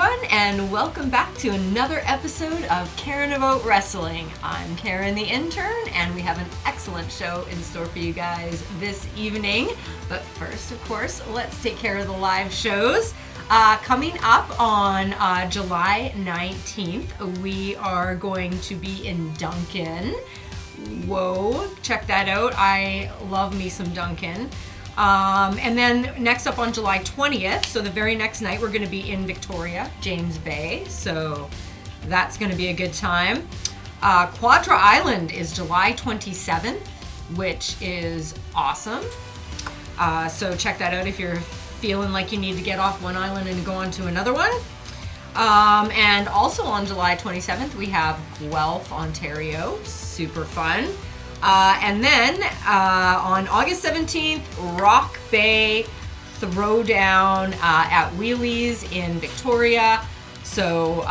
everyone, and welcome back to another episode of Karen About Wrestling. I'm Karen the Intern, and we have an excellent show in store for you guys this evening. But first, of course, let's take care of the live shows. Coming up on July 19th, we are going to be in Duncan. Whoa, check that out. I love me some Duncan. And then next up on July 20th, so the very next night, we're going to be in Victoria, James Bay. So that's going to be a good time. Quadra Island is July 27th, which is awesome. So check that out if you're feeling like you need to get off one island and go on to another one. And also on July 27th, we have Guelph, Ontario. Super fun. And then on August 17th, Rock Bay Throwdown at Wheelies in Victoria. So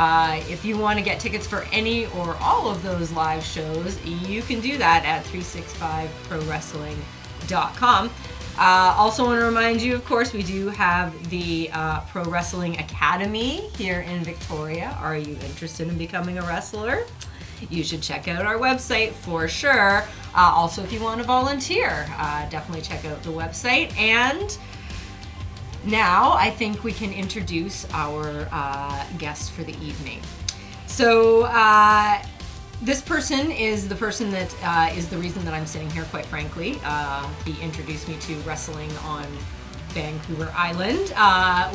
if you want to get tickets for any or all of those live shows, you can do that at 365prowrestling.com. Also want to remind you, of course, we do have the Pro Wrestling Academy here in Victoria. Are you interested in becoming a wrestler? You should check out our website for sure. Also, if you want to volunteer, definitely check out the website. And now I think we can introduce our guest for the evening. So this person is the person that is the reason that I'm sitting here, quite frankly. He introduced me to wrestling on Vancouver Island.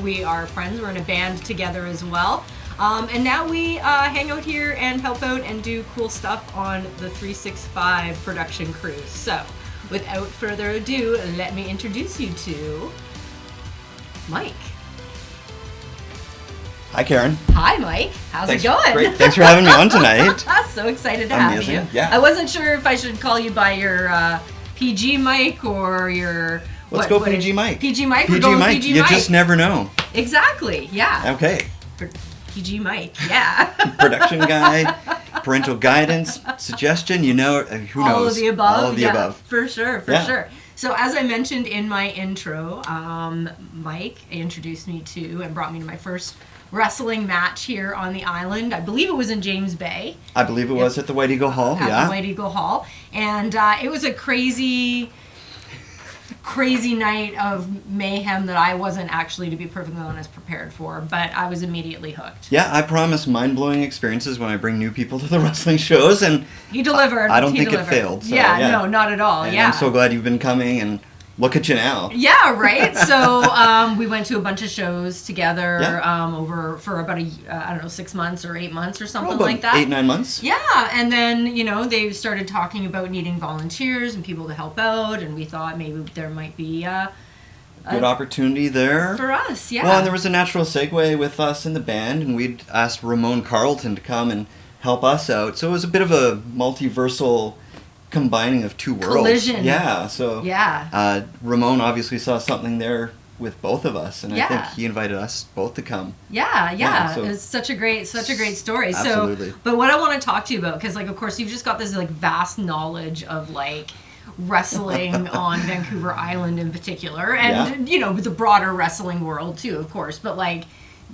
We are friends. We're in a band together as well. And now we hang out here and help out and do cool stuff on the 365 production crews. So, without further ado, let me introduce you to Mike. Hi, Karen. Hi, Mike. How's it going? Great. Thanks for having me on tonight. So excited to have you. Yeah. I wasn't sure if I should call you by your PG Mike or your... Let's go PG Mike. PG Mike? PG Mike. You just never know. Exactly. Yeah. Okay. PG Mike, yeah. Production guy, parental guidance, suggestion, who knows? All of the above. All of the above. For sure, sure. So as I mentioned in my intro, Mike introduced me to and brought me to my first wrestling match here on the island. I believe it was in James Bay. I believe it was at the White Eagle Hall, At the White Eagle Hall. And it was a crazy night of mayhem that I wasn't actually, to be perfectly honest, prepared for, but I was immediately hooked. Yeah, I promise mind-blowing experiences when I bring new people to the wrestling shows, and he delivered. I don't think it failed. So, no, not at all. And yeah, I'm so glad you've been coming, and look at you now. Yeah, right. So we went to a bunch of shows together over for about 6 months or 8 months or something like that. 8-9 months. Yeah, and then they started talking about needing volunteers and people to help out, and we thought maybe there might be good opportunity there for us. Yeah. Well, and there was a natural segue with us in the band, and we'd asked Ramon Carlton to come and help us out. So it was a bit of a multiversal combining of two worlds. Collision. Yeah, so Ramon obviously saw something there with both of us, and I think he invited us both to come. Yeah. So it's such a great story. Absolutely. So, but what I want to talk to you about, because of course you've just got this vast knowledge of wrestling on Vancouver Island in particular, and the broader wrestling world too, of course, but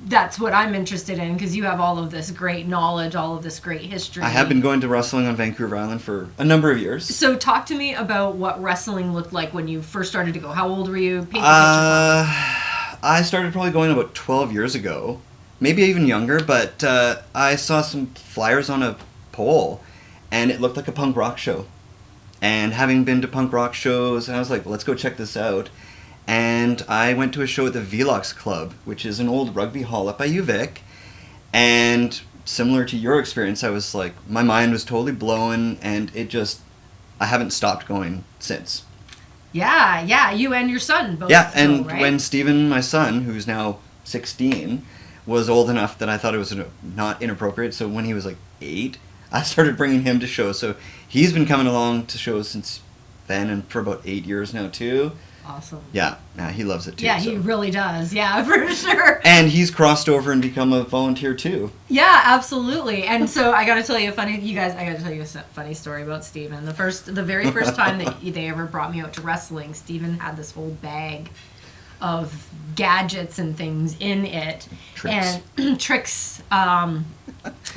that's what I'm interested in, because you have all of this great knowledge, all of this great history. I have been going to wrestling on Vancouver Island for a number of years. So talk to me about what wrestling looked like when you first started to go. How old were you? I started probably going about 12 years ago, maybe even younger, but I saw some flyers on a pole, and it looked like a punk rock show. And having been to punk rock shows, I was like, let's go check this out. And I went to a show at the Velox Club, which is an old rugby hall up by UVic. And similar to your experience, I was like, my mind was totally blown, and I haven't stopped going since. Yeah, you and your son both. Yeah, and right? when Steven, my son, who's now 16, was old enough that I thought it was not inappropriate, so when he was 8, I started bringing him to shows. So he's been coming along to shows since then, and for about 8 years now, too. Awesome. Yeah, he loves it too. Yeah, he really does. Yeah, for sure. And he's crossed over and become a volunteer too. Yeah, absolutely. And so I got to tell you a funny story about Steven. The very first time that they ever brought me out to wrestling, Steven had this whole bag of gadgets and things in it. Tricks. And tricks,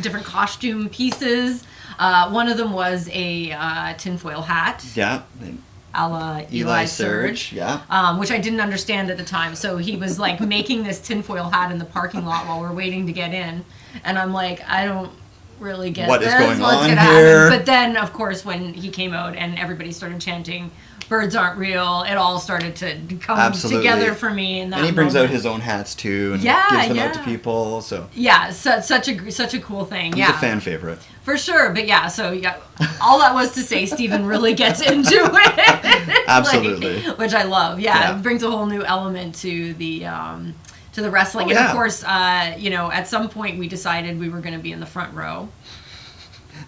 different costume pieces. One of them was a tinfoil hat. Yeah. A la Eli Surge, yeah. Which I didn't understand at the time. So he was like making this tinfoil hat in the parking lot while we're waiting to get in. And I'm like, I don't really get what this. is going What's on gonna here? happen? But then, of course, when he came out and everybody started chanting, "Birds aren't real," it all started to come Absolutely. together for me. In that and he brings moment. out his own hats too, and Yeah, gives them yeah. out to people. So Yeah, such a cool thing. he's Yeah, a fan favorite. for sure. But yeah, so yeah, all that was to say, Stephen really gets into it. Absolutely. Like, which I love. Yeah, Yeah. it brings a whole new element to the wrestling. Oh, And yeah. of course, at some point we decided we were going to be in the front row.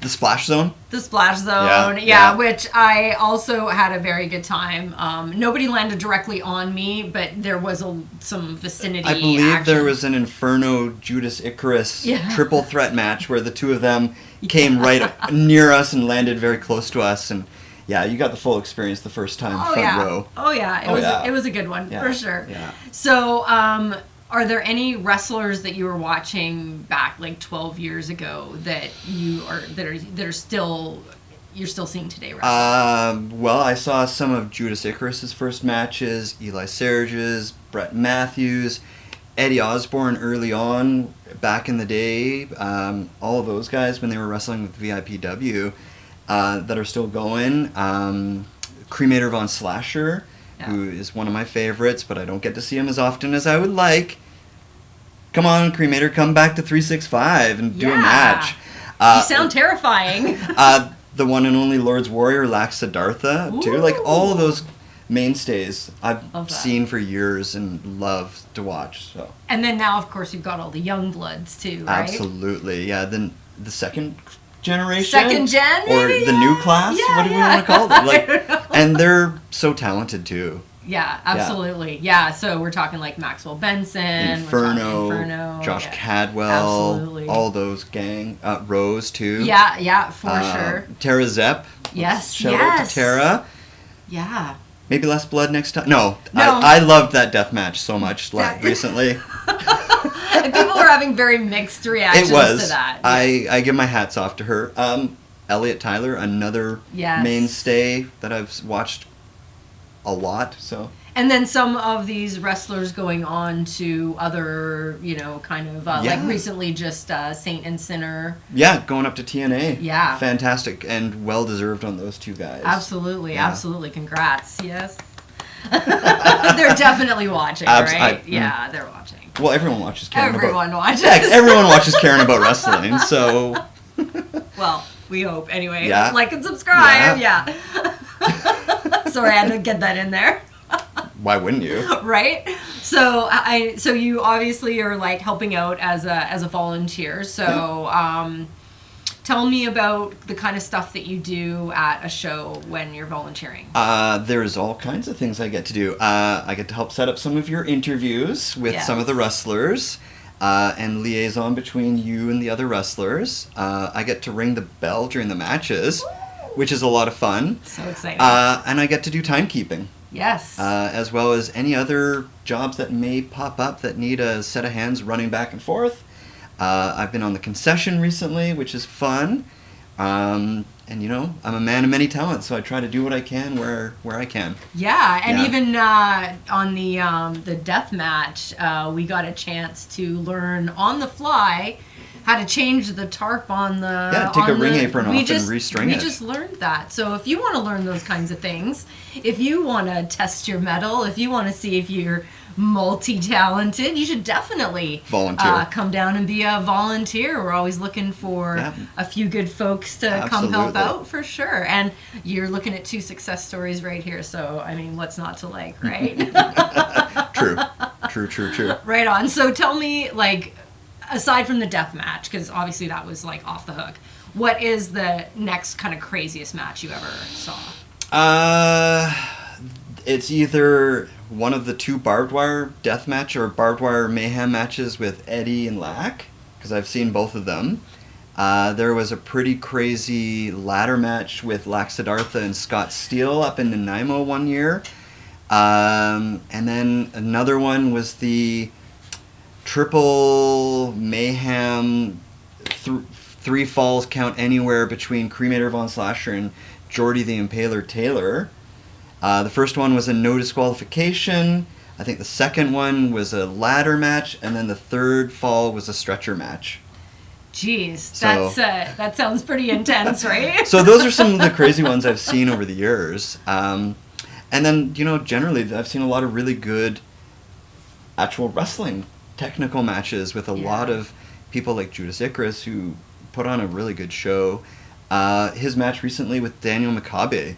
The Splash Zone. The Splash Zone, Yeah, yeah, yeah. which I also had a very good time. Nobody landed directly on me, but there was some vicinity I believe action. there was an Inferno Judas Icarus Yeah. triple threat match where the two of them came right near us and landed very close to us, and yeah, you got the full experience the first time, Oh front yeah. row. Oh yeah, it was a good one Yeah, for sure. yeah. So, are there any wrestlers that you were watching back like 12 years ago that are still you're still seeing today wrestle? Well, I saw some of Judas Icarus's first matches, Eli Surge's, Brett Matthews, Eddie Osborne early on, back in the day. All of those guys when they were wrestling with VIPW that are still going. Cremator Von Slasher, Yeah. who is one of my favorites, but I don't get to see him as often as I would like. Come on, Cremator, come back to 365 and do a Yeah. match. You sound terrifying. The one and only Lord's Warrior, Lax Siddhartha, too. Like, all of those mainstays I've Love that. seen for years and love to watch. So And then now, of course, you've got all the young bloods too, right? absolutely, yeah. Then the second generation, Second gen, or maybe? the new class. Yeah, what do we yeah. want to call it? I Like, don't know. and they're so talented too. Yeah, absolutely. Yeah, so we're talking like Maxwell Benson, Inferno, we're talking Inferno, Josh yeah. Cadwell, Absolutely. all those gang. Rose too. Yeah, for sure. Tara Zepp. Yes, Shout out to Tara. Yeah. Maybe less blood next time. No. No. I loved that death match so much That- recently. And people were having very mixed reactions It was. to that. I give my hats off to her. Elliot Tyler, another Yes. mainstay that I've watched a lot. So And then some of these wrestlers going on to other, kind of, like Yeah. recently just Saint and Sinner. yeah, going up to TNA. Yeah. Fantastic and well deserved on those two guys. Absolutely, Yeah. absolutely. Congrats. Yes. They're definitely watching, right? Yeah, they're watching. Well, everyone watches Karen Everyone about. watches. Yeah, everyone watches Karen about wrestling. So Well, we hope anyway. Yeah. Like and subscribe. Yeah. Sorry, I had to get that in there. why wouldn't you? Right? So so you obviously are like helping out as a volunteer. So tell me about the kind of stuff that you do at a show when you're volunteering. There's all kinds of things I get to do. I get to help set up some of your interviews with some of the wrestlers and liaison between you and the other wrestlers. I get to ring the bell during the matches, which is a lot of fun. So exciting. And I get to do timekeeping, Yes. as well as any other jobs that may pop up that need a set of hands running back and forth. I've been on the concession recently, which is fun. And I'm a man of many talents, so I try to do what I can where I can. Yeah, and Yeah. even on the death match, we got a chance to learn on the fly how to change the tarp on the Take a on ring the- apron off and restring we it. We just learned that. So if you want to learn those kinds of things, if you want to test your mettle, if you want to see if you're multi-talented, you should definitely Volunteer. come down and be a volunteer. We're always looking for Yeah. a few good folks to come help Absolutely. out for sure. And you're looking at two success stories right here. So I mean, what's not to like, right? True. Right on. So tell me, like, aside from the death match, because obviously that was like off the hook, what is the next kind of craziest match you ever saw? It's either one of the two barbed wire death match or barbed wire mayhem matches with Eddie and Lack, because I've seen both of them. There was a pretty crazy ladder match with Lack Siddhartha and Scott Steele up in Nanaimo one year. And then another one was the Triple Mayhem, three falls count anywhere between Cremator Von Slasher and Geordie the Impaler Taylor. The first one was a no disqualification. I think the second one was a ladder match, and then the third fall was a stretcher match. Jeez, that sounds pretty intense, right? So those are some of the crazy ones I've seen over the years. And then, generally I've seen a lot of really good actual wrestling technical matches with a lot of people like Judas Icarus who put on a really good show. His match recently with Daniel Makabe.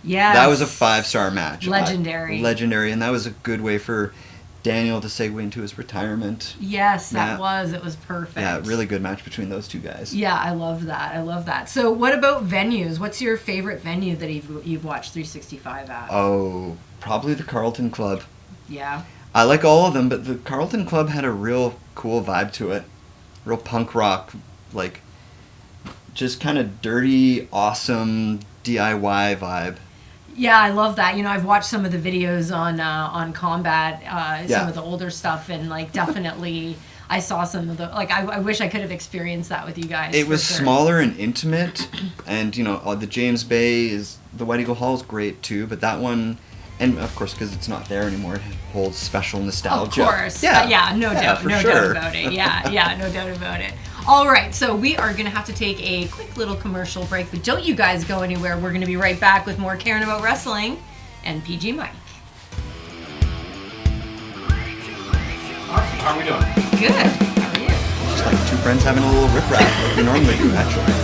Yeah. That was a 5-star match. Legendary. Legendary, and that was a good way for Daniel to segue into his retirement. Yes, it was perfect. Yeah, really good match between those two guys. Yeah, I love that. So what about venues? What's your favorite venue that you've watched 365 at? Oh, probably the Carlton Club. Yeah. I like all of them, but the Carlton Club had a real cool vibe to it. Real punk rock, like, just kind of dirty, awesome DIY vibe. Yeah, I love that. I've watched some of the videos on Combat, some of the older stuff, and like definitely I saw some of the I wish I could have experienced that with you guys. It was smaller and intimate, and the James Bay the White Eagle Hall is great too, but that one, and of course because it's not there anymore, it holds special nostalgia. Of course, no doubt about it. Yeah, no doubt about it. All right, so we are going to have to take a quick little commercial break, but don't you guys go anywhere. We're going to be right back with more Caring About Wrestling and PG Mike. Awesome. How are we doing? Good. How are you? Just like two friends having a little rip-rap like we normally do, actually.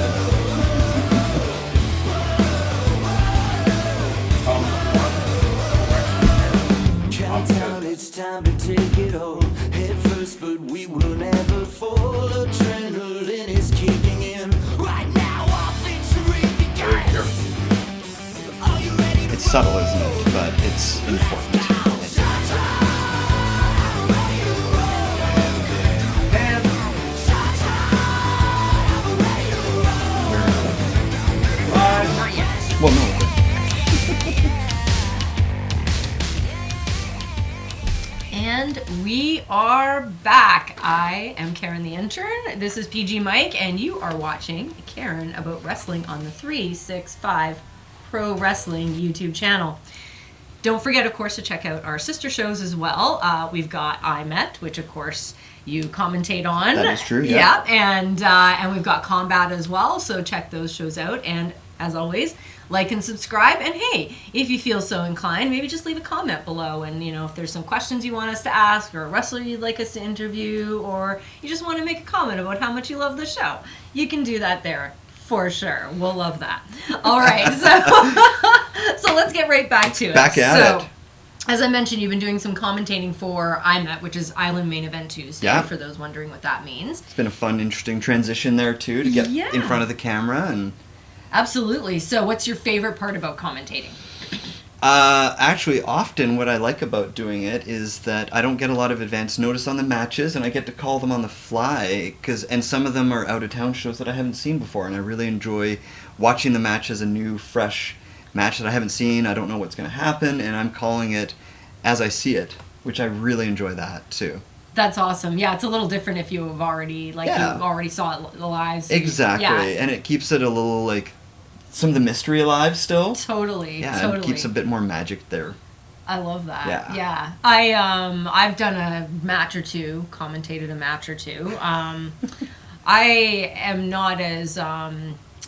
It's time to take it all head first, but we will never fall. Adrenaline is kicking in right now. Our victory begins. Are you ready? It's subtle, isn't it? But it's important. Not yet. Well, no. And we are back. I am Karen the Intern. This is PG Mike, and you are watching Karen About Wrestling on the 365 Pro Wrestling YouTube channel. Don't forget, of course, to check out our sister shows as well. We've got I Met, which, of course, you commentate on. That is true, yeah. And we've got Combat as well, so check those shows out. And as always, like and subscribe. And hey, if you feel so inclined, maybe just leave a comment below. And, if there's some questions you want us to ask, or a wrestler you'd like us to interview, or you just want to make a comment about how much you love the show, you can do that there. For sure. We'll love that. All right. So let's get right back to it. Back at it. As I mentioned, you've been doing some commentating for IMET, which is Island Main Event Tuesday, for those wondering what that means. It's been a fun, interesting transition there, too, to get in front of the camera. And absolutely. So what's your favorite part about commentating? Actually, often what I like about doing it is that I don't get a lot of advance notice on the matches, and I get to call them on the fly, and some of them are out-of-town shows that I haven't seen before, and I really enjoy watching the match as a new, fresh match that I haven't seen. I don't know what's going to happen, and I'm calling it as I see it, which I really enjoy that, too. That's awesome. Yeah, it's a little different if you have already, you already saw it live. So exactly, and it keeps it a little, some of the mystery alive still. Totally. Yeah, totally. It keeps a bit more magic there. I love that. Yeah. I've done a match or two, commentated a match or two. I am not as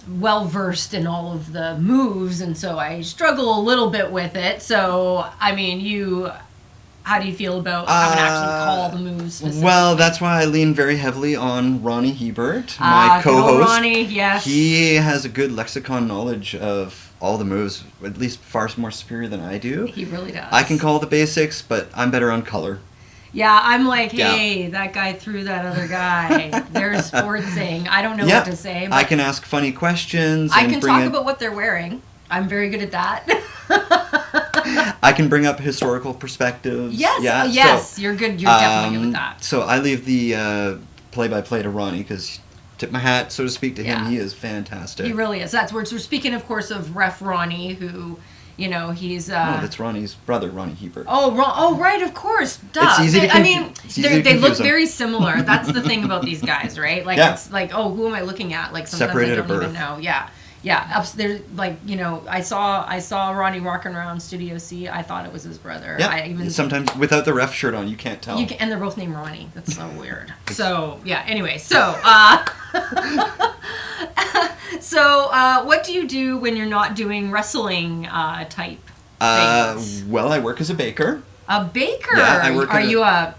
well versed in all of the moves, and so I struggle a little bit with it. So, how do you feel about having to actually call the moves specifically? Well, that's why I lean very heavily on Ronnie Hebert, my co-host. Ronnie, yes. He has a good lexicon knowledge of all the moves, at least far more superior than I do. He really does. I can call the basics, but I'm better on color. Yeah, I'm like, hey, that guy threw that other guy. They're sportsing. I don't know what to say. But I can ask funny questions. I can talk about what they're wearing. I'm very good at that. I can bring up historical perspectives. Yes, yes, you're good. You're definitely good with that. So I leave the play-by-play to Ronnie because tip my hat, so to speak, to him. He is fantastic. He really is. We're speaking, of course, of Ref Ronnie, who You know, he's No, that's Ronnie's brother, Ronnie Hebert. Oh, right, of course. Duh. It's easy to I mean, it's easy to they look confuse them. very similar. That's the thing about these guys, right? Like, Yeah. it's like, oh, who am I looking at? Like, sometimes Separated I at don't even birth. know. Yeah. Yeah, upstairs, like, you know, I saw Ronnie walking around Studio C. I thought it was his brother. Yeah, I even sometimes without the ref shirt on, you can't tell. and they're both named Ronnie. That's so weird. So yeah. Anyway, so what do you do when you're not doing wrestling type things? Well, I work as a baker. A baker. Yeah, I work Are at a- you a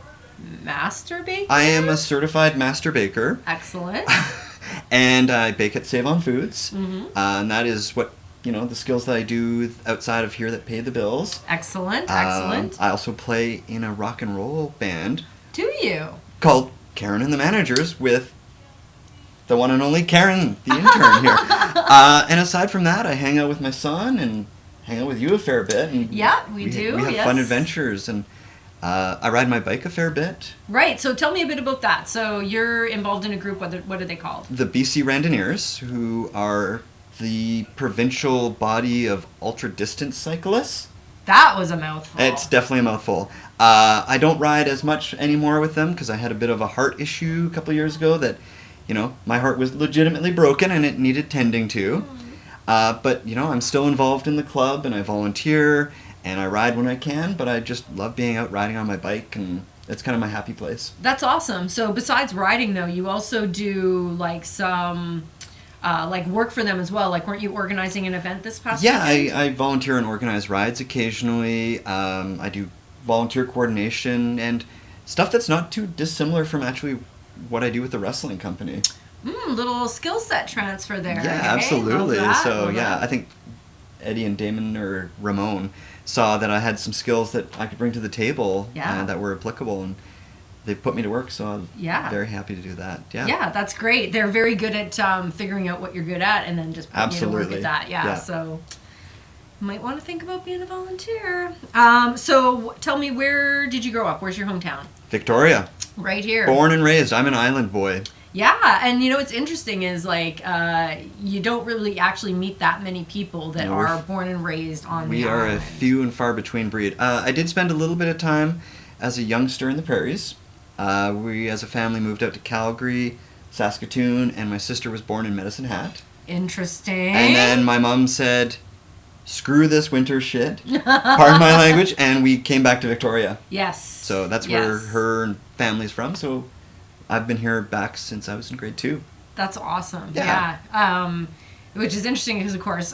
master baker? I am a certified master baker. Excellent. And I bake at Save On Foods. Mm-hmm. And that is what, the skills that I do outside of here that pay the bills. Excellent. Excellent. I also play in a rock and roll band Do you? called Karen and the Managers with the one and only Karen, the intern here. And aside from that, I hang out with my son and hang out with you a fair bit. And Yeah, we do, We have yes. fun adventures, and I ride my bike a fair bit. Right. So tell me a bit about that. So you're involved in a group. What are they called? The BC Randonneers, who are the provincial body of ultra-distance cyclists. That was a mouthful. It's definitely a mouthful. I don't ride as much anymore with them because I had a bit of a heart issue a couple years ago that, my heart was legitimately broken and it needed tending to. But, I'm still involved in the club and I volunteer and I ride when I can, but I just love being out riding on my bike, and it's kind of my happy place. That's awesome. So besides riding, though, you also do like some work for them as well. Like, weren't you organizing an event this past Yeah, weekend? I volunteer and organize rides occasionally. I do volunteer coordination and stuff that's not too dissimilar from actually what I do with the wrestling company. Little skill set transfer there. Yeah, okay? absolutely. Love that, So, love yeah, that. I think Eddie and Damon or Ramon saw that I had some skills that I could bring to the table Yeah. that were applicable, and they put me to work, so I'm Yeah. very happy to do that. Yeah. Yeah, that's great. They're very good at figuring out what you're good at and then just putting you to work Absolutely. at that. Yeah, Yeah. so you might want to think about being a volunteer. So tell me, where did you grow up? Where's your hometown? Victoria. Right here. Born and raised. I'm an island boy. Yeah, and what's interesting is like you don't really actually meet that many people that No, we're are f- born and raised on We the are a island. few and far between breed. I did spend a little bit of time as a youngster in the prairies. We, as a family, moved out to Calgary, Saskatoon, and my sister was born in Medicine Hat. Interesting. And then my mom said, screw this winter shit, pardon my language, and we came back to Victoria. Yes. So that's where Yes. her family's from, so I've been here back since I was in grade 2. That's awesome. Yeah. Yeah. Which is interesting because, of course,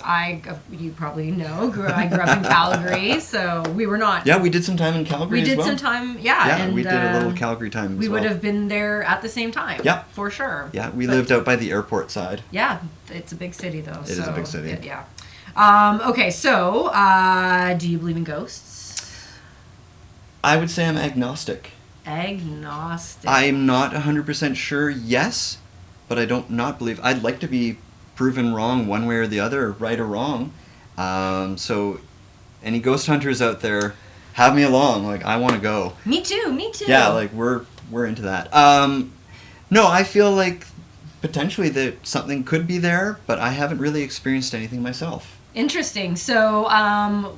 you probably know, I grew up in Calgary, so we were not. Yeah, we did some time in Calgary We as did well. some time, yeah. Yeah, and, we did a little Calgary time as We well. would have been there at the same time. Yeah. For sure. Yeah, we But- lived out by the airport side. Yeah, it's a big city, though. It is a big city. Yeah. Okay, so do you believe in ghosts? I would say I'm agnostic. Agnostic. I'm not 100% sure, yes, but I don't not believe. I'd like to be proven wrong one way or the other, right or wrong. So any ghost hunters out there, have me along. Like, I want to go. Me too. Me too. Yeah, like we're into that. No, I feel like potentially that something could be there, but I haven't really experienced anything myself. Interesting. So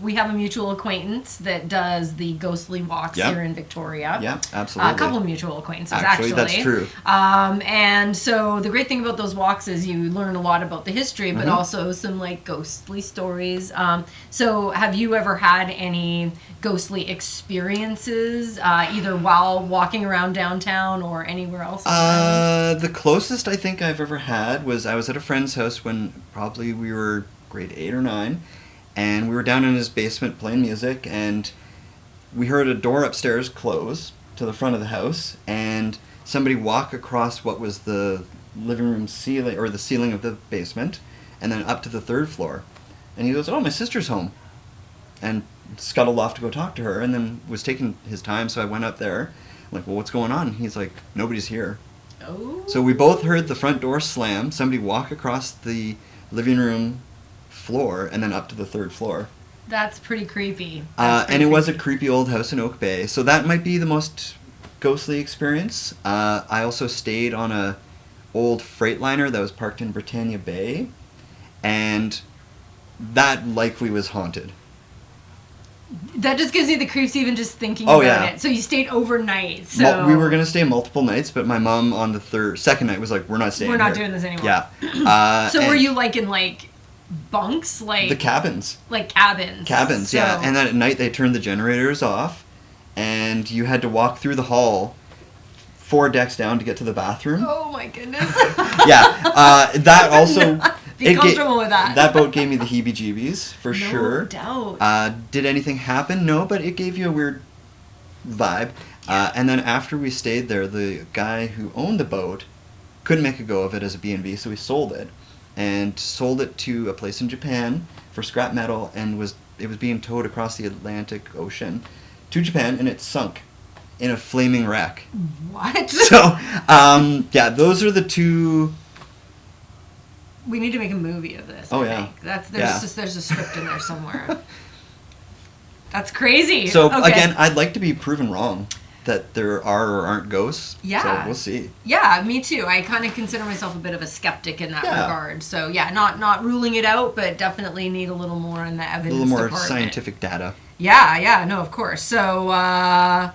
we have a mutual acquaintance that does the ghostly walks Yeah. here in Victoria. Yeah, absolutely. A couple of mutual acquaintances, Actually, that's true. And so the great thing about those walks is you learn a lot about the history, but Mhm. also some like ghostly stories. So have you ever had any ghostly experiences, either while walking around downtown or anywhere else? The closest I think I've ever had was I was at a friend's house when probably we were grade 8 or 9, and we were down in his basement playing music, and we heard a door upstairs close to the front of the house, and somebody walk across what was the living room ceiling, or the ceiling of the basement, and then up to the 3rd floor. And he goes, "Oh, my sister's home," and scuttled off to go talk to her, and then was taking his time, so I went up there. I'm like, "Well, what's going on?" He's like, "Nobody's here." Oh. So we both heard the front door slam, somebody walk across the living room floor, and then up to the 3rd floor. That's pretty creepy. And it was a creepy old house in Oak Bay, so that might be the most ghostly experience. I also stayed on a old Freightliner that was parked in Britannia Bay, and that likely was haunted. That just gives you the creeps even just thinking Oh, about yeah. it. So you stayed overnight. So We were going to stay multiple nights, but my mom on the second night was like, we're not staying we're not here. doing this anymore. Yeah. So were and you like in like bunks, like the cabins? like cabins? Cabins, So- yeah. And then at night they turned the generators off, and you had to walk through the hall 4 decks down to get to the bathroom. Oh my goodness. Yeah, that also... Be comfortable with that. That boat gave me the heebie-jeebies, for No sure. doubt. Did anything happen? No, but it gave you a weird vibe. And then after we stayed there, the guy who owned the boat couldn't make a go of it as a B&B, so he sold it. And sold it to a place in Japan for scrap metal, and it was being towed across the Atlantic Ocean to Japan, and it sunk in a flaming wreck. What? So, yeah, those are the two... We need to make a movie of this. Oh, I yeah. think. There's Yeah. there's a script in there somewhere. That's crazy. So, Okay. again, I'd like to be proven wrong that there are or aren't ghosts. Yeah. So, we'll see. Yeah, me too. I kind of consider myself a bit of a skeptic in that Yeah. regard. So yeah, not ruling it out, but definitely need a little more in the A evidence little more department. scientific data. Yeah, no, of course. So I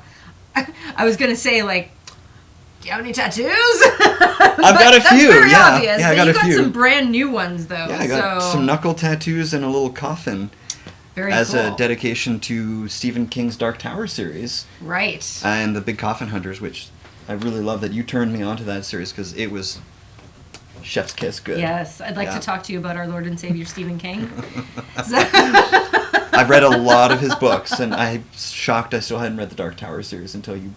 was gonna say, like, do you have any tattoos? I've got a that's few, very yeah. obvious. Yeah, I but got you a got few. some brand new ones though. Yeah, I got so some knuckle tattoos and a little coffin very as cool. a dedication to Stephen King's Dark Tower series Right. and the Big Coffin Hunters, which I really love that you turned me onto that series because it was chef's kiss good. Yes, I'd like Yeah. to talk to you about our Lord and Savior Stephen King. I've read a lot of his books, and I'm shocked I still hadn't read the Dark Tower series until you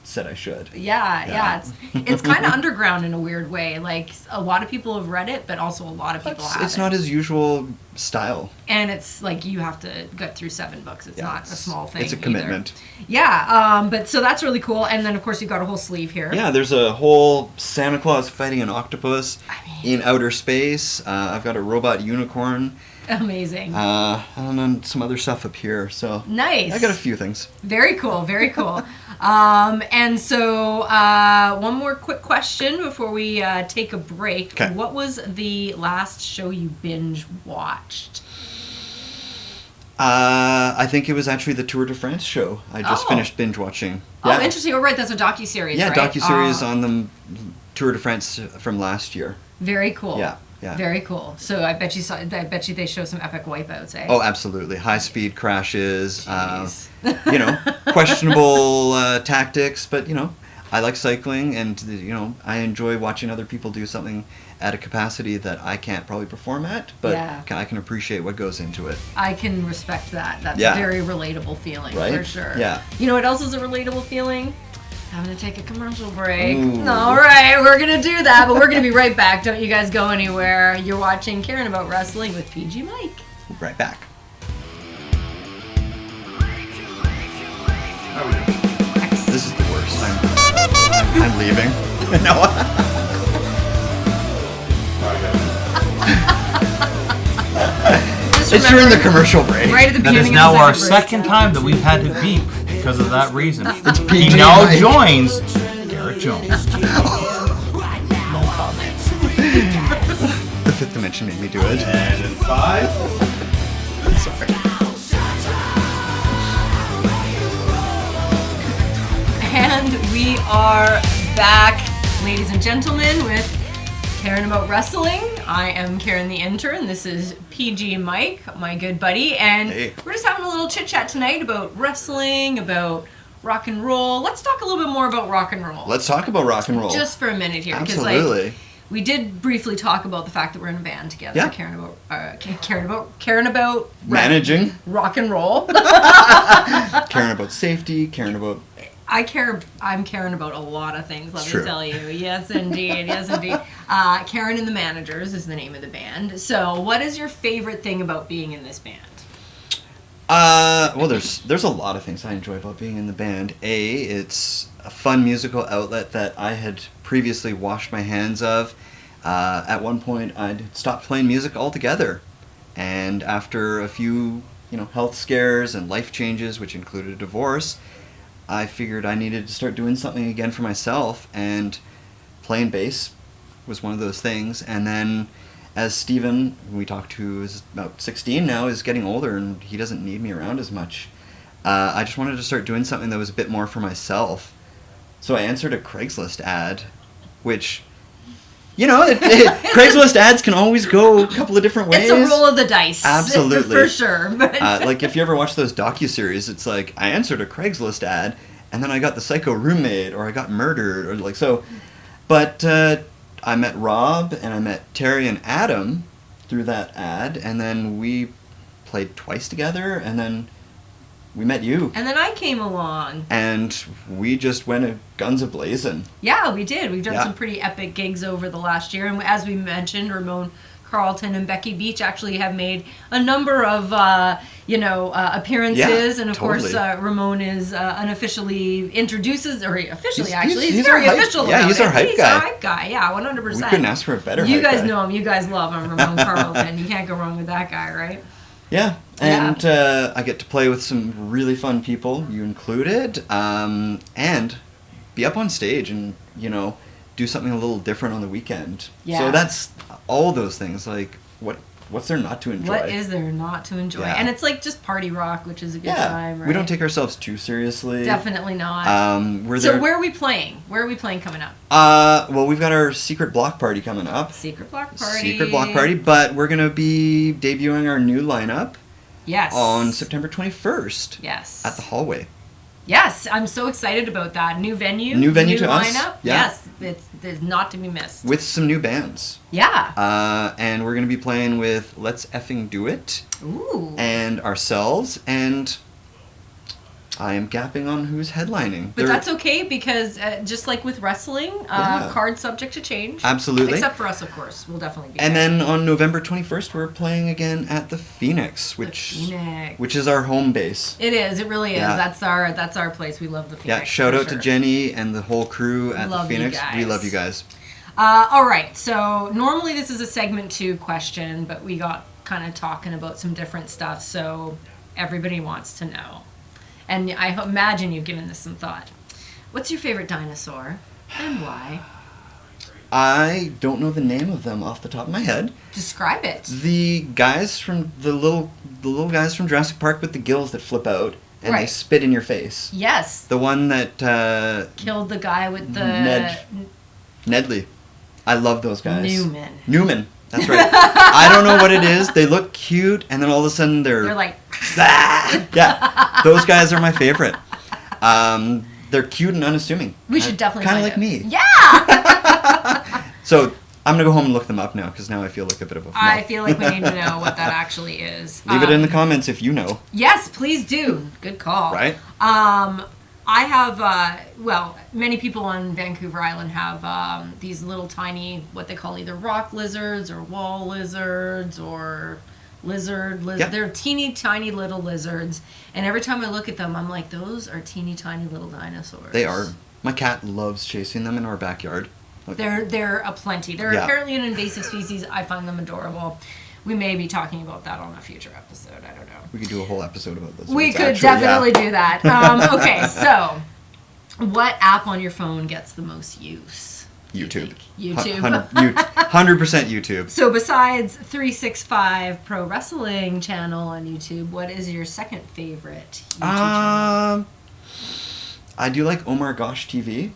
said I should. Yeah. It's kind of underground in a weird way. Like a lot of people have read it, but also a lot of people haven't. It's not his usual style. And it's like you have to get through 7 books. It's Yeah, not a small thing. It's a either. commitment. Yeah, but so that's really cool. And then of course you've got a whole sleeve here. Yeah, there's a whole Santa Claus fighting an octopus I mean- in outer space. I've got a robot unicorn. Amazing. And then some other stuff up here. So Nice. I got a few things. Very cool. Very cool. And so one more quick question before we take a break. 'Kay. What was the last show you binge watched? I think it was actually the Tour de France show. I just Oh. finished binge watching. Oh, interesting. Oh, right. That's a docuseries, Yeah, right? docuseries on the Tour de France from last year. Very cool. Yeah. Very cool. So I bet you they show some epic wipeouts, eh? Oh, absolutely. High speed crashes. Jeez. Questionable tactics, but I like cycling, and I enjoy watching other people do something at a capacity that I can't probably perform at, but Yeah. I can appreciate what goes into it. I can respect that. That's Yeah. a very relatable feeling, Right? for sure. Yeah. You know what else is a relatable feeling? Having to take a commercial break. Ooh. All right, we're going to do that, but we're going to be right back. Don't you guys go anywhere. You're watching Caring About Wrestling with PG Mike. Right back. This is the worst. I'm leaving. No. Just It's during the remember, commercial break. right at the That beginning is now of our the break. second time that we've had to beep because of that reason. It's He PG now Mike. joins Garrett Jones. The Fifth Dimension made me do it. And in 5. Sorry. And we are back, ladies and gentlemen, with Caring About Wrestling. I am Karen the Intern. This is PG Mike, my good buddy. And Hey. we're just having a little chit chat tonight about wrestling, about rock and roll. Let's talk a little bit more about rock and roll. Let's talk about rock and roll. Just for a minute here. Absolutely. Because, we did briefly talk about the fact that we're in a band together. Yeah. Caring about Managing, rock and roll. caring about safety, caring about... I'm caring about a lot of things, let It's me true. tell you. Yes, indeed. Yes, indeed. Karen and the Managers is the name of the band. So, what is your favorite thing about being in this band? Well, there's a lot of things I enjoy about being in the band. It's a fun musical outlet that I had previously washed my hands of. At one point, I'd stopped playing music altogether. And after a few, health scares and life changes, which included a divorce, I figured I needed to start doing something again for myself, and playing bass was one of those things. And then as Steven, who we talked to, is about 16 now, is getting older and he doesn't need me around as much, I just wanted to start doing something that was a bit more for myself. So I answered a Craigslist ad, which, Craigslist ads can always go a couple of different ways. It's a roll of the dice. Absolutely. For sure. But Like, if you ever watch those docuseries, it's like, I answered a Craigslist ad, and then I got the psycho roommate, or I got murdered, or like so. But I met Rob, and I met Terry and Adam through that ad, and then we played twice together, and then we met you. And then I came along. And we just went guns a-blazing. Yeah, we did. We've done Yeah. some pretty epic gigs over the last year. And as we mentioned, Ramon Carlton and Becky Beach actually have made a number of, appearances. Yeah, and of totally. course, Ramon is unofficially introduces, or officially He's- actually, he's he's very our hype- official yeah, about he's it. our hype He's guy. our hype guy, yeah, 100%. We couldn't ask for a better You hype guys guy. know him. You guys love him, Ramon Carlton. You can't go wrong with that guy, right? Yeah, and I get to play with some really fun people, you included, and be up on stage and, do something a little different on the weekend. Yeah. So that's all those things. Like, what's there not to enjoy? What is there not to enjoy? Yeah. And it's like just party rock, which is a good time, right? We don't take ourselves too seriously. Definitely not. We're So there. where are we playing? Where are we playing coming up? Well, we've got our secret block party coming up. Secret block party. Secret block party, but we're gonna be debuting our new lineup Yes. on September 21st Yes. at the Hallway. Yes, I'm so excited about that. New venue. New venue to us, lineup. yeah. Yes, it's not to be missed. With some new bands. Yeah. And we're going to be playing with Let's Effing Do It Ooh. and ourselves, and I am gapping on who's headlining. But that's okay because just like with wrestling, Yeah. card subject to change. Absolutely. Except for us, of course. We'll definitely be And there. then on November 21st, we're playing again at the Phoenix, which is our home base. It is. It really is. Yeah. That's our place. We love the Phoenix. Yeah, shout for out to sure. Jenny and the whole crew at Love the you Phoenix. We guys. love you guys. All right. So normally this is a segment 2 question, but we got kind of talking about some different stuff. So everybody wants to know, and I imagine you've given this some thought. What's your favorite dinosaur, and why? I don't know the name of them off the top of my head. Describe it. The guys from the little guys from Jurassic Park with the gills that flip out and they Right. spit in your face. Yes. The one that Killed the guy with the Nedley. I love those guys. Newman. That's right. I don't know what it is. They look cute, and then all of a sudden They're like, yeah. Those guys are my favorite. They're cute and unassuming. we should definitely kind of find like it. me. Yeah. So I'm gonna go home and look them up now because now I feel like a bit of a. I feel like we need to know what that actually is. Leave it in the comments if you know. Yes, please do. Good call. Right. I have, many people on Vancouver Island have these little tiny, what they call either rock lizards or wall lizards or Yeah. They're teeny tiny little lizards. And every time I look at them, I'm like, those are teeny tiny little dinosaurs. They are. My cat loves chasing them in our backyard. Like, They're aplenty. They're Yeah. apparently an invasive species. I find them adorable. We may be talking about that on a future episode. I don't know. we could do a whole episode about this. We It's could actually- yeah. definitely do that. Okay, so what app on your phone gets the most use? do you YouTube. think? YouTube. 100% YouTube. So besides 365 Pro Wrestling channel on YouTube, what is your second favorite YouTube channel? I do like Omar Gosh TV.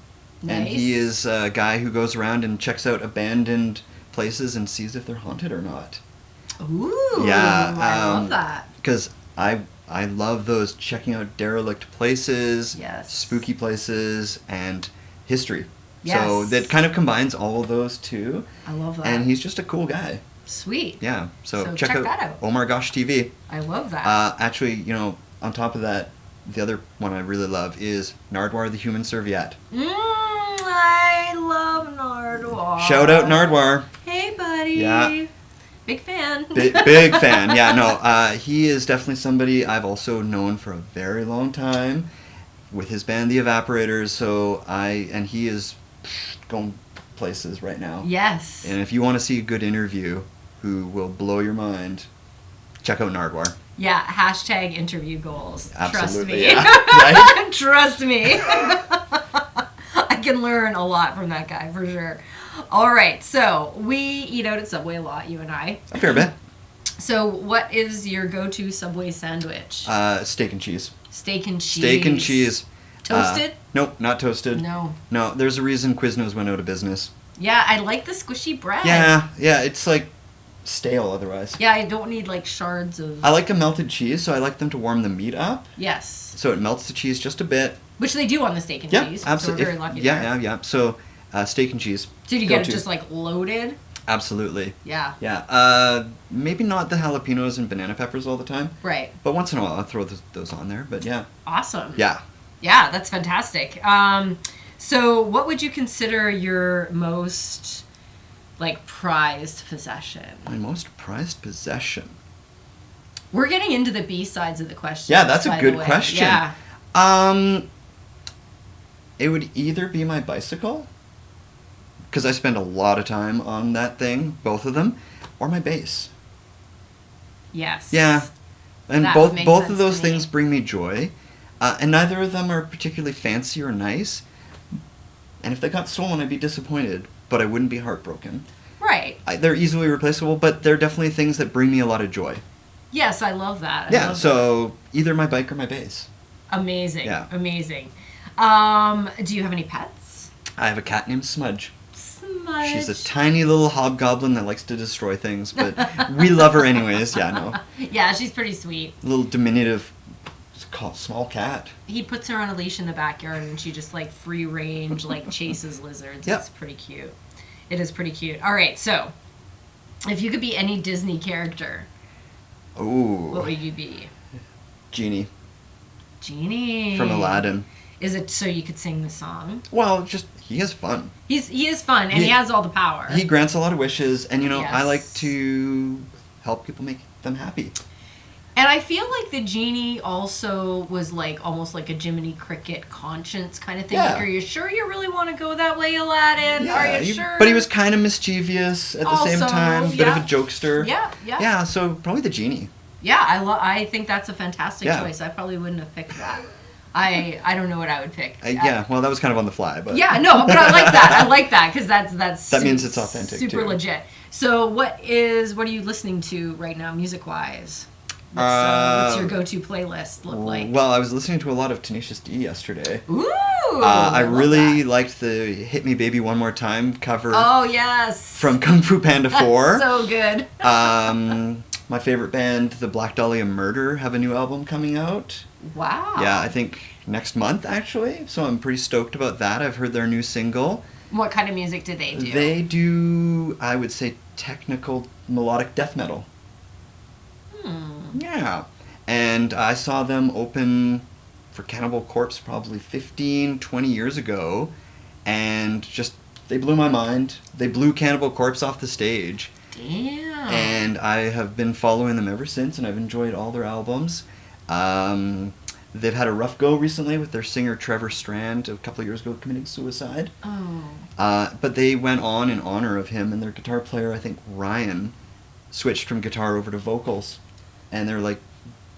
And he Nice. is a guy who goes around and checks out abandoned places and sees if they're haunted or not. Ooh, Yeah, I love that. Because I love those checking out derelict places, Yes. spooky places, and history. Yes. So that kind of combines all of those two. I love that. And he's just a cool guy. Sweet. Yeah. So, So check check out, that out. Omar Gosh TV. I love that. Actually, on top of that, the other one I really love is Nardwar the Human Serviette. I love Nardwar. Shout out Nardwar. Hey, buddy. Yeah. Big fan. Big fan. Yeah, no, he is definitely somebody I've also known for a very long time with his band The Evaporators. So and he is going places right now. Yes. And if you want to see a good interview who will blow your mind, check out Nardwar. Yeah, hashtag interview goals. Absolutely. Trust me. Yeah. Right? Trust me. I can learn a lot from that guy for sure. All right, so we eat out at Subway a lot, you and I. A fair bit. So what is your go-to Subway sandwich? Steak and cheese. Steak and cheese. Steak and cheese. Toasted? Nope, not toasted. No. No, there's a reason Quiznos went out of business. Yeah, I like the squishy bread. Yeah, it's like stale otherwise. Yeah, I don't need like shards of... I like a melted cheese, so I like them to warm the meat up. Yes. So it melts the cheese just a bit. Which they do on the steak and cheese. Absolutely. So we're very lucky there. Yeah. So steak and cheese. So you get it just like loaded? Absolutely. Yeah. Yeah. Maybe not the jalapenos and banana peppers all the time. Right. But once in a while I'll throw those on there. But yeah. Awesome. Yeah. Yeah, that's fantastic. So what would you consider your most like prized possession? My most prized possession. We're getting into the B sides of the question. Yeah, that's a good question. Yeah. It would either be my bicycle, because I spend a lot of time on that thing, both of them, or my bass. Yes. Yeah, and That both makes both sense of those to me. things bring me joy, and neither of them are particularly fancy or nice. And if they got stolen, I'd be disappointed, but I wouldn't be heartbroken. Right. They're easily replaceable, but they're definitely things that bring me a lot of joy. Yes, I love that. I Yeah, love so either my bike or my bass. that. Amazing. Yeah. Amazing. Do you have any pets? I have a cat named Smudge. Smudge. She's a tiny little hobgoblin that likes to destroy things, but we love her anyways. Yeah, no. Yeah, she's pretty sweet. Little diminutive, small cat. He puts her on a leash in the backyard and she just like free range like chases lizards. Yep. It's pretty cute. It is pretty cute. All right, so if you could be any Disney character, what Ooh, would you be? Genie Genie. from Aladdin. Is it so you could sing the song? Well, just, he has fun. He is fun and he has all the power. He grants a lot of wishes, and I Yes. like to help people make them happy. And I feel like the genie also was like almost like a Jiminy Cricket conscience kind of thing. Yeah. Like, are you sure you really want to go that way, Aladdin? Are you sure? But he was kind of mischievous at the same Also, time, bit of a yeah. jokester. Yeah. Yeah, so probably the Genie. Yeah, I think that's a fantastic Yeah. choice. I probably wouldn't have picked that. I don't know what I would pick. Yeah, well, that was kind of on the fly, but... Yeah, no, but I like that. I like that because that's That means it's authentic, super too. legit. So what are you listening to right now, music wise? What's your go-to playlist look like? Well, I was listening to a lot of Tenacious D yesterday. Ooh, I love really that. liked the Hit Me Baby One More Time cover Oh yes, from Kung Fu Panda 4. so good. My favorite band, the Black Dahlia Murder, have a new album coming out. Wow. Yeah, I think next month, actually. So I'm pretty stoked about that. I've heard their new single. What kind of music do they do? They do, I would say, technical melodic death metal. Yeah. And I saw them open for Cannibal Corpse probably 15, 20 years ago. And just, they blew my mind. They blew Cannibal Corpse off the stage. Damn. And I have been following them ever since, and I've enjoyed all their albums. They've had a rough go recently with their singer Trevor Strand a couple of years ago committing suicide. Oh. But they went on in honor of him, and their guitar player, I think Ryan, switched from guitar over to vocals. And they're like,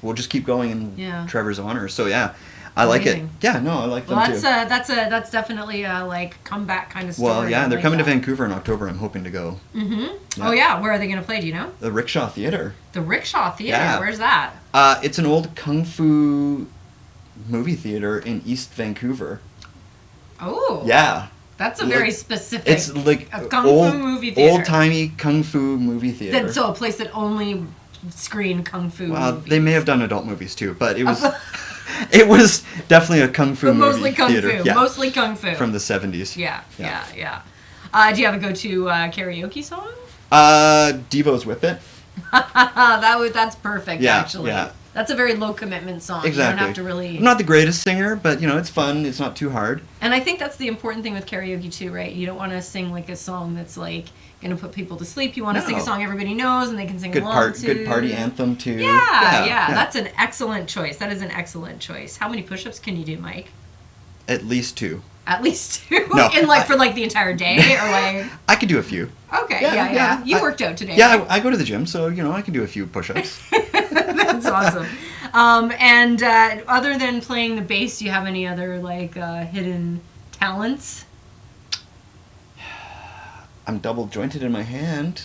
we'll just keep going in Trevor's honor. So yeah, I like it. Amazing. Yeah, no, I like them Well, too. that's definitely a like comeback kind of story. Well, yeah, I they're like coming to that. Vancouver in October. I'm hoping to go. Mm-hmm. Yeah. Oh yeah, where are they going to play? Do you know? The Rickshaw Theater. The Rickshaw Theater. Yeah. Where's that? It's an old kung fu movie theater in East Vancouver. Oh. Yeah. That's a Like, very specific. It's like a kung old, fu movie theater. old-timey kung fu movie theater. Then so a place that only screened kung fu. Well, movies. they may have done adult movies too, but it was it was definitely a kung fu But movie mostly kung theater. fu. Yeah. Mostly kung fu. From the 70s. Yeah. Yeah. Do you have a go-to karaoke song? Devo's Whip It. That's perfect. Yeah, Actually. yeah. That's a very low commitment song. Exactly. You don't have to really. I'm not the greatest singer, but it's fun. It's not too hard. And I think that's the important thing with karaoke too, right? You don't want to sing like a song that's like going to put people to sleep. You want to sing a No. song everybody knows and they can sing Good along to. good party anthem too. Yeah. That's an excellent choice. That is an excellent choice. How many push-ups can you do, Mike? At least 2. At least 2. No, for like the entire day or like. I could do a few. Okay. Yeah, Yeah. You I- worked out today. Yeah, right? I go to the gym, so I can do a few push-ups. That's awesome. And other than playing the bass, do you have any other like hidden talents? I'm double jointed in my hand.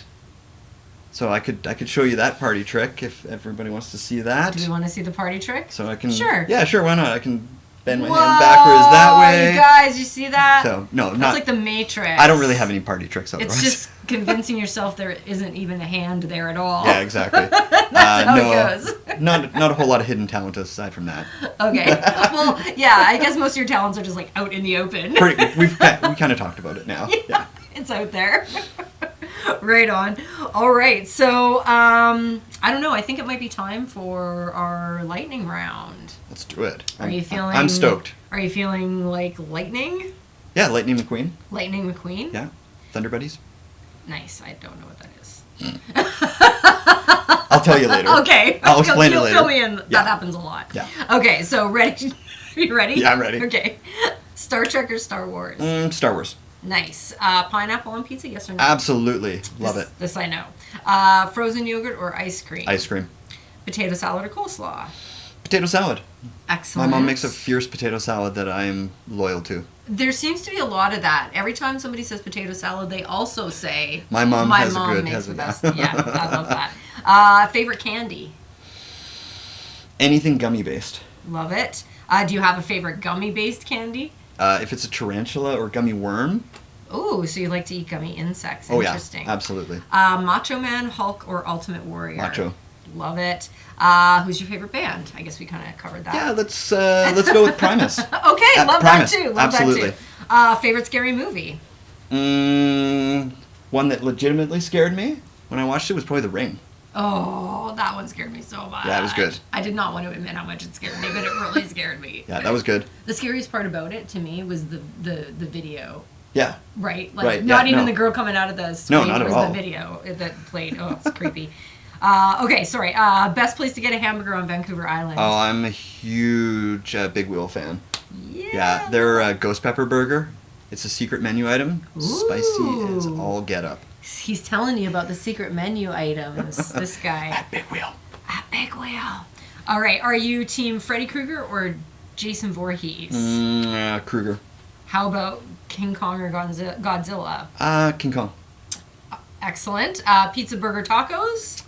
So I could show you that party trick if everybody wants to see that. Do we want to see the party trick? So I can. Sure. Yeah, sure. Why not? I can bend my hand backwards that way. You guys, you see that? So no, That's not like the Matrix. I don't really have any party tricks otherwise. It's just convincing yourself there isn't even a hand there at all. Yeah, exactly. That's how no, it goes. not a whole lot of hidden talent aside from that. Okay. Well, yeah, I guess most of your talents are just like out in the open. We kind of talked about it now. Yeah. It's out there. Right on. All right. So, I don't know. I think it might be time for our lightning round. Let's do it. Are you feeling? I'm stoked. Are you feeling like lightning? Yeah, Lightning McQueen. Lightning McQueen? Yeah, Thunder Buddies. Nice. I don't know what that is. I'll tell you later. Okay. I'll explain it You'll later. fill me in. Yeah. That happens a lot. Yeah. Okay. So ready? Are you ready? Yeah, I'm ready. Okay. Star Trek or Star Wars? Star Wars. Nice. Pineapple on pizza? Yes or no? Absolutely. Love it. This I know. Frozen yogurt or ice cream? Ice cream. Potato salad or coleslaw? Potato salad. Excellent. My mom makes a fierce potato salad that I am loyal to. There seems to be a lot of that. Every time somebody says potato salad, they also say, My mom makes has the it, best. yeah. Yeah, I love that. Favorite candy? Anything gummy based. Love it. Do you have a favorite gummy-based candy? If it's a tarantula or gummy worm. Ooh, so you like to eat gummy insects. Oh yeah, Interesting. absolutely. Macho Man, Hulk, or Ultimate Warrior? Macho. Love it. Who's your favorite band? I guess we kind of covered that. Yeah, let's go with Primus. Okay, love Primus. that too. Love Absolutely. that too. Favorite scary movie? One that legitimately scared me when I watched it was probably The Ring. Oh, that one scared me so much. Yeah, it was good. I did not want to admit how much it scared me, but it really scared me. Yeah, that was good. The scariest part about it to me was the video. Yeah. Right? Like Right, not yeah, even no. the girl coming out of the screen. not it at was all. the video that played. Oh, it's creepy. Okay, sorry. Best place to get a hamburger on Vancouver Island. Oh, I'm a huge Big Wheel fan. yeah. Yeah, their ghost pepper burger. It's a secret menu item. Spicy as Ooh. all get up. He's telling you about the secret menu items. This guy. At Big Wheel. At Big Wheel. All right. Are you team Freddy Krueger or Jason Voorhees? Krueger. How about King Kong or Godzilla? King Kong. Excellent. Pizza, burger, tacos.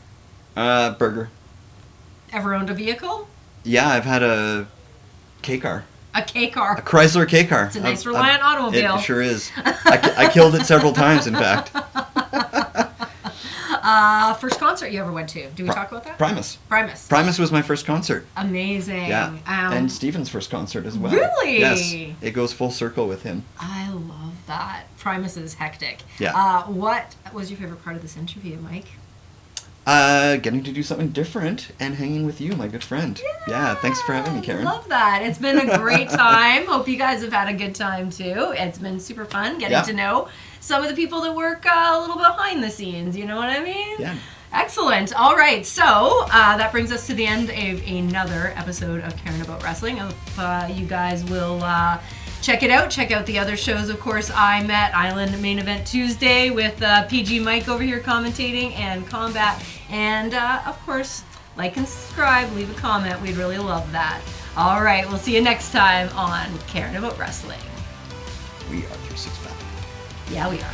Burger. Ever owned a vehicle? Yeah, I've had a K-car. A K-car. A Chrysler K-car. It's a nice Reliant automobile. It sure is. I killed it several times, in fact. First concert you ever went to? Do we talk about that? Primus. Primus. Primus was my first concert. Amazing. Yeah. And Steven's first concert as well. Really? Yes. It goes full circle with him. I love that. Primus is hectic. Yeah. What was your favorite part of this interview, Mike? Getting to do something different and hanging with you, my good friend. Yeah, thanks for having me, Karen. Love that. It's been a great time. Hope you guys have had a good time too. It's been super fun getting to know some of the people that work a little behind the scenes. You know what I mean? Yeah. Excellent. All right. So that brings us to the end of another episode of Caring About Wrestling. I hope you guys will check it out. Check out the other shows. Of course, I Met Island Main Event Tuesday with PG Mike over here commentating and Combat. And of course, like and subscribe, leave a comment. We'd really love that. All right. We'll see you next time on Caring About Wrestling. We are 365. Yeah, we are.